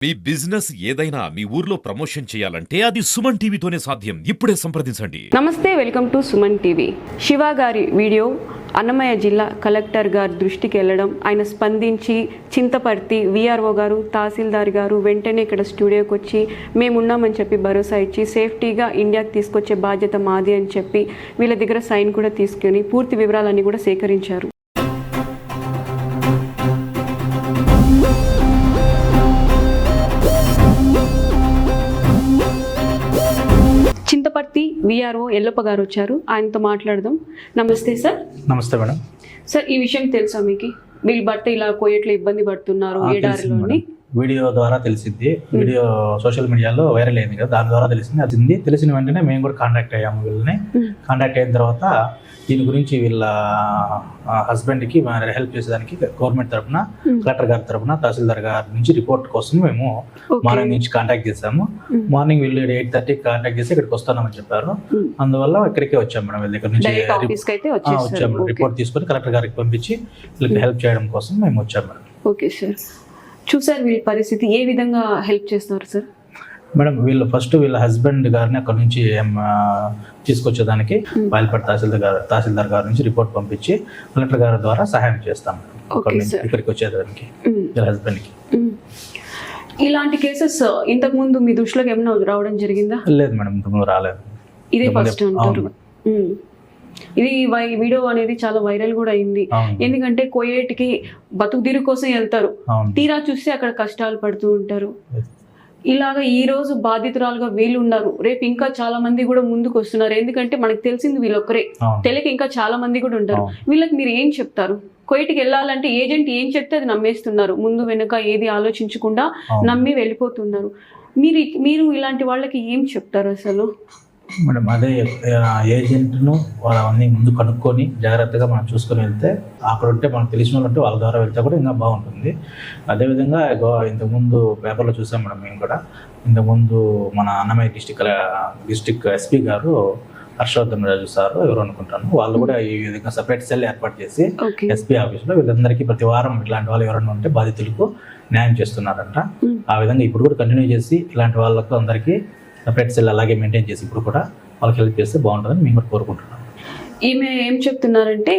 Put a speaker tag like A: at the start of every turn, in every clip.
A: మీ business ఏదైనా మీ ఊర్లో promotion చేయాలంటే అది సుమన్ టీవీతోనే సాధ్యం. ఇప్పుడే సంప్రదించండి.
B: నమస్తే, welcome to Suman TV. Shiva గారి వీడియో అన్నమయ్య జిల్లా కలెక్టర్ గారి దృష్టికి వెళ్ళడం, ఆయన స్పందించి చింతపర్తి విఆర్ఓ గారు, తహసీల్దార్ గారు వెంటనే ఇక్కడ స్టూడియోకి వచ్చి మేమున్నామని చెప్పి భరోసా ఇచ్చి సేఫ్టీగా ఇండియాకి తీసుకొచ్చే బాధ్యత మాది అని చెప్పి వీళ్ళ దగ్గర సైన్ కూడా తీసుకొని పూర్తి వివరాలన్నీ కూడా సేకరించారు. చింతపర్తి విఆర్ఓ ఎల్లప్ప గారు వచ్చారు, ఆయనతో మాట్లాడదాం. నమస్తే సార్.
C: నమస్తే మేడం.
B: సార్, ఈ విషయం తెలుసా మీకు? వీళ్ళ భర్త ఇలా కోయట్లో ఇబ్బంది పడుతున్నారు ఎడారిలోని?
C: వీడియో ద్వారా తెలిసింది. వీడియో సోషల్ మీడియాలో వైరల్ అయింది కదా, దాని ద్వారా తెలిసింది. తెలిసిన వెంటనే మేము కూడా కాంటాక్ట్ అయ్యాము. వీళ్ళని కాంటాక్ట్ అయిన తర్వాత దీని గురించి వీళ్ళ హస్బెండ్కి హెల్ప్ చేసేదానికి గవర్నమెంట్ తరఫున, కలెక్టర్ గారి తరఫున, తహసీల్దార్ గారి నుంచి రిపోర్ట్ కోసం మేము మార్నింగ్ నుంచి కాంటాక్ట్ చేసాము. మార్నింగ్ వీళ్ళు 8:30 కాంటాక్ట్ చేసి ఇక్కడికి వస్తామని చెప్పారు. అందువల్ల ఇక్కడికే వచ్చాము మేడం. వీళ్ళ దగ్గర నుంచి వచ్చాము, రిపోర్ట్ తీసుకొని కలెక్టర్ గారికి పంపించి వీళ్ళకి హెల్ప్ చేయడం కోసం మేము వచ్చాము మేడం.
B: ఓకే సార్, చూసారు వీళ్ళ పరిస్థితి, ఏ విధంగా హెల్ప్ చేస్తున్నారు సార్?
C: మేడం, వీళ్ళు ఫస్ట్ వీళ్ళ హస్బెండ్ గారిని అక్కడ నుంచి తీసుకొచ్చేదానికి బయలుపడి తహసీల్దార్ గారి నుంచి రిపోర్ట్ పంపించి కలెక్టర్ గారి ద్వారా సహాయం చేస్తాం ఇక్కడికి వచ్చేదానికి వీళ్ళ హస్బెండ్కి.
B: ఇలాంటి కేసెస్ ఇంతకు ముందు మీ దృష్టిలోకి ఏమైనా రావడం జరిగిందా?
C: లేదు మేడం, ఇంతకుముందు రాలేదు.
B: ఇదే ఫస్ట్ అంటారు. ఇది వీడియో అనేది చాలా వైరల్ కూడా అయింది. ఎందుకంటే కోయేటికి బతుకు తీరు కోసం వెళ్తారు, తీరా చూస్తే అక్కడ కష్టాలు పడుతూ ఉంటారు. ఇలాగా ఈ రోజు బాధితురాలుగా వీళ్ళు ఉన్నారు, రేపు ఇంకా చాలా మంది కూడా ముందుకు వస్తున్నారు. ఎందుకంటే మనకు తెలిసింది వీళ్ళొక్కరే, తెలియక ఇంకా చాలా మంది కూడా ఉంటారు. వీళ్ళకి మీరు ఏం చెప్తారు? కోయేటికి వెళ్ళాలంటే ఏజెంట్ ఏం చెప్తే అది నమ్మేస్తున్నారు, ముందు వెనుక ఏది ఆలోచించకుండా నమ్మి వెళ్ళిపోతున్నారు. మీరు ఇలాంటి వాళ్ళకి ఏం చెప్తారు అసలు?
C: మేడం, అదే ఏజెంట్ను వాళ్ళని ముందు కనుక్కొని జాగ్రత్తగా మనం చూసుకొని వెళ్తే, అక్కడ ఉంటే మనకు తెలిసిన వాళ్ళు ఉంటే వాళ్ళ ద్వారా వెళ్తే కూడా ఇంకా బాగుంటుంది. అదేవిధంగా ఇంతకుముందు పేపర్లో చూసాం మేడం మేము కూడా. ఇంతకుముందు మన అన్నమయ్య డిస్టిక్ ఎస్పీ గారు హర్షవర్ధన్ రాజు సార్ ఎవరు అనుకుంటాను, వాళ్ళు కూడా ఈ విధంగా సపరేట్ సెల్ ఏర్పాటు చేసి ఎస్పీ ఆఫీస్లో వీళ్ళందరికీ ప్రతి వారం ఇట్లాంటి వాళ్ళు ఎవరైనా ఉంటే బాధితులకు న్యాయం చేస్తున్నారంట. ఆ విధంగా ఇప్పుడు కూడా కంటిన్యూ చేసి ఇలాంటి వాళ్ళకు అందరికీ సపరేట్ సెల్ అలాగే మెయింటైన్ చేసి ఇప్పుడు కూడా వాళ్ళకి హెల్ప్ చేస్తే బాగుంటుందని మేము కూడా కోరుకుంటున్నాం.
B: ఈమె ఏం చెప్తున్నారంటే,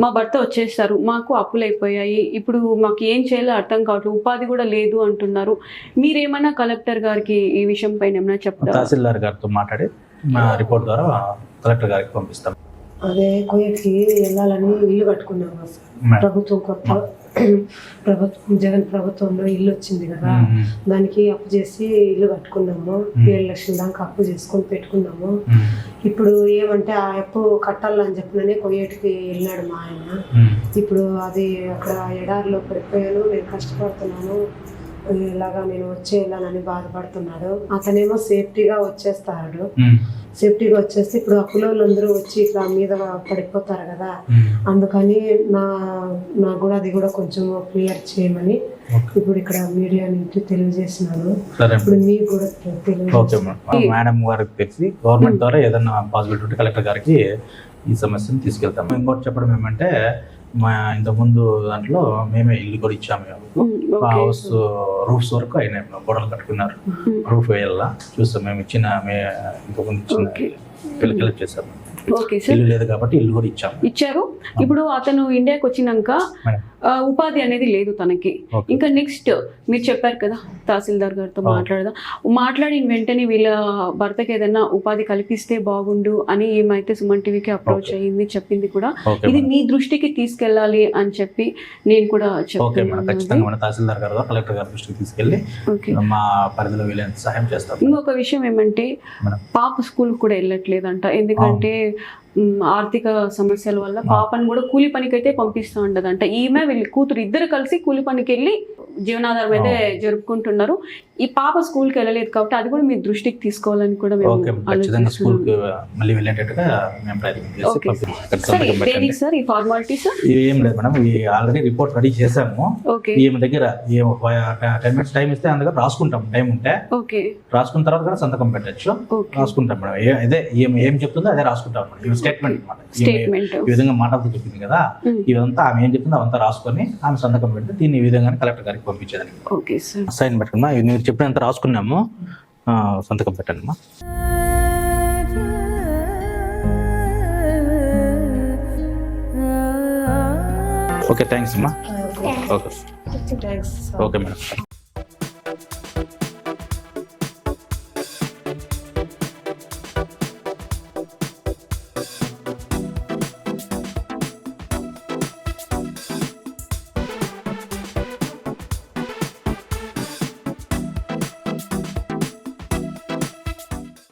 B: మా భర్త వచ్చేస్తారు, మాకు అప్పులు అయిపోయాయి, ఇప్పుడు మాకు ఏం చేయాలో అర్థం కావట్లేదు, ఉపాధి కూడా లేదు అంటున్నారు. మీరేమైనా కలెక్టర్ గారికి ఈ విషయం పైన ఏమైనా చెప్తారు? తహసీల్దార్ గారితో మాట్లాడి మా రిపోర్ట్ ద్వారా కలెక్టర్ గారికి పంపిస్తాం.
D: అదే కోయట్కి వెళ్ళాలని ఇల్లు కట్టుకున్నాము ప్రభుత్వం, కొత్త ప్రభుత్వం జగన్ ప్రభుత్వంలో ఇల్లు వచ్చింది కదా, దానికి అప్పు చేసి ఇల్లు కట్టుకున్నాము. 7 లక్షల దాకా అప్పు చేసుకొని పెట్టుకున్నాము. ఇప్పుడు ఏమంటే ఆ అప్పు కట్టాలని చెప్పిననే కోయేటికి వెళ్ళాడు మా ఆయన. ఇప్పుడు అది అక్కడ ఎడారిలో పడిపోయాను, నేను కష్టపడుతున్నాను, ఇలాగా నేను వెళ్ళాలని బాధపడుతున్నాడు. అతనేమో సేఫ్టీగా వచ్చేస్తాడు. సేఫ్టీగా వచ్చేస్తే ఇప్పుడు అప్పులందరూ వచ్చి ఇట్లా మీద పడిపోతారు కదా, అందుకని నా కూడా అది కూడా కొంచెం క్లియర్ చేయమని ఇప్పుడు ఇక్కడ మీడియా నుంచి తెలియజేసినాను. ఇప్పుడు మీకు కూడా
C: మేడం గారికి తెలిసి గవర్నమెంట్ ద్వారా ఏదైనా పాసిబిలిటీ ఉంటే కలెక్టర్ గారికి ఈ సమస్యను తీసుకెళ్తాం. ఇంకోటి చెప్పడం ఏమంటే, మా ఇంతకుముందు దాంట్లో మేమే ఇల్లు కూడా ఇచ్చాము. మా హౌస్ రూఫ్స్ వరకు అయినాయి, గొడవలు కట్టుకున్నారు, రూఫ్ వేయాల చూస్తాం. మేము ఇంతకుముందు ఇచ్చిన పిల్లకి హెల్ప్ చేసాము. ఇల్లు లేదు కాబట్టి ఇల్లు కూడా ఇచ్చారు.
B: ఇప్పుడు అతను ఇండియాకి వచ్చినాక ఉపాధి అనేది లేదు తనకి. ఇంకా నెక్స్ట్ మీరు చెప్పారు కదా తహసీల్దార్ గారితో మాట్లాడిన వెంటనే వీళ్ళ భర్తకి ఏదైనా ఉపాధి కల్పిస్తే బాగుండు అని ఏమైతే సుమన్ టీవీకి అప్రోచ్ అయ్యింది, చెప్పింది కూడా. ఇది మీ దృష్టికి తీసుకెళ్ళాలి అని చెప్పి నేను కూడా
C: చెప్తాను. తహసీల్దార్ గారు కలెక్టర్ గారి దృష్టికి తీసుకెళ్ళి మా పరిధిలో వీళ్ళని సహాయం చేస్తాం.
B: ఇంకొక విషయం ఏమంటే, పాప స్కూల్ కూడా వెళ్ళట్లేదంట, ఎందుకంటే ఆర్థిక సమస్యల వల్ల పాపను కూడా కూలి పనికి అయితే పంపిస్తూ ఉండదంట. ఈమె వీళ్ళ కూతురు ఇద్దరు కలిసి కూలి పనికి వెళ్ళి జీవనాధారం అయితే జరుపుకుంటున్నారు. ఈ పాప స్కూల్కి వెళ్ళలేదు కాబట్టి అది కూడా మీ దృష్టికి తీసుకోవాలని కూడా
C: ఏం లేదు మేడం, ఆల్రెడీ రిపోర్ట్ రెడీ చేసాము. ఈమె దగ్గర 10 minutes టైం ఇస్తే అందులో రాసుకుంటాం, టైం ఉంటే రాసుకున్న తర్వాత కూడా సంతకం పెట్టచ్చు, రాసుకుంటాం మేడం. అదే ఏం చెప్తుందో అదే రాసుకుంటాం మేడం. స్టేట్మెంట్ అన్నమాట, ఈ విధంగా మాట్లాడుతూ చెప్పింది కదా, ఇదంతా ఆమె ఏం చెప్తుందో అవంతా రాసుకొని ఆమె సంతకం పెడితే దీన్ని ఈ విధంగా కలెక్టర్ గారికి బ్యాంక్ పంపించేదానికి.
B: Okay sir.
C: సైన్ పెట్టమ్మా. ఇవి మీరు చెప్పినంత రాసుకున్నాము, సంతకం పెట్టండి. ఓకే, థ్యాంక్స్ అమ్మా. Okay
D: thanks.
C: Okay madam.